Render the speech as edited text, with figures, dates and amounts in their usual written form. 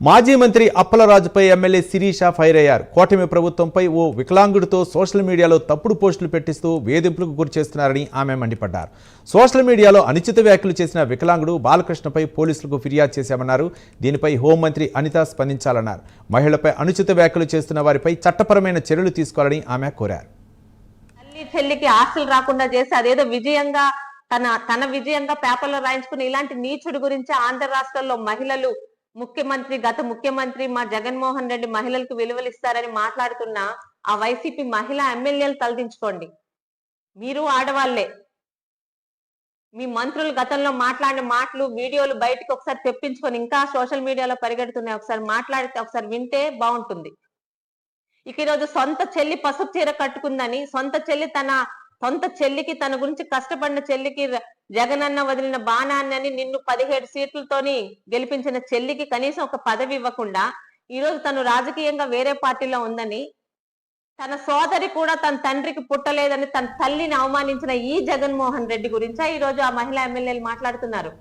మాజీ మంత్రి అప్పలరాజుపై MLA Sirisha fire అయ్యారు. కూటమి ప్రభుత్వంపై ఓ వికలాంగుడితో సోషల్ మీడియాలో తప్పుడు పోస్టులు పెట్టిస్తూ వేధింపులకు గురి చేస్తున్నారని ఆమె మండిపడ్డారు. సోషల్ మీడియాలో అనుచిత వ్యాఖ్యలు చేసిన వికలాంగుడు బాలకృష్ణపై పోలీసులకు ఫిర్యాదు చేశామన్నారు. దీనిపై హోంమంత్రి అనిత స్పందించాలన్నారు. మహిళపై అనుచిత వ్యాఖ్యలు చేస్తున్న వారిపై చట్టపరమైన చర్యలు తీసుకోవాలని ఆమె కోరారు. చెల్లికి ఆస్తులు రాకుండా చేసి అదేదో విజయంగా తన విజయంగా పేపర్లో రాయించుకుని ఇలాంటి నీచుడి గురించి ఆంధ్ర రాష్ట్రంలో మహిళలు గత ముఖ్యమంత్రి మా జగన్మోహన్ రెడ్డి మహిళలకు విలువలు ఇస్తారని మాట్లాడుతున్న ఆ వైసీపీ మహిళా ఎమ్మెల్యేలు తలదించుకోండి. మీరు ఆడవాళ్లే. మీ మంత్రులు గతంలో మాట్లాడిన మాటలు వీడియోలు బయటకు ఒకసారి తెప్పించుకొని ఇంకా సోషల్ మీడియాలో పరిగెడుతున్నాయి. ఒకసారి మాట్లాడితే ఒకసారి వింటే బాగుంటుంది. ఇక ఈరోజు సొంత చెల్లి పసుపు చీర కట్టుకుందని సొంత చెల్లికి తన గురించి కష్టపడిన చెల్లికి జగనన్న వదిలిన బాణాన్ని నిన్ను 17 సీట్లతోని గెలిపించిన చెల్లికి కనీసం ఒక పదవి ఇవ్వకుండా ఈరోజు తను రాజకీయంగా వేరే పార్టీలో ఉందని, తన సోదరి కూడా తన తండ్రికి పుట్టలేదని తన తల్లిని అవమానించిన ఈ జగన్మోహన్ రెడ్డి గురించా ఈరోజు ఆ మహిళా ఎమ్మెల్యేలు మాట్లాడుతున్నారు.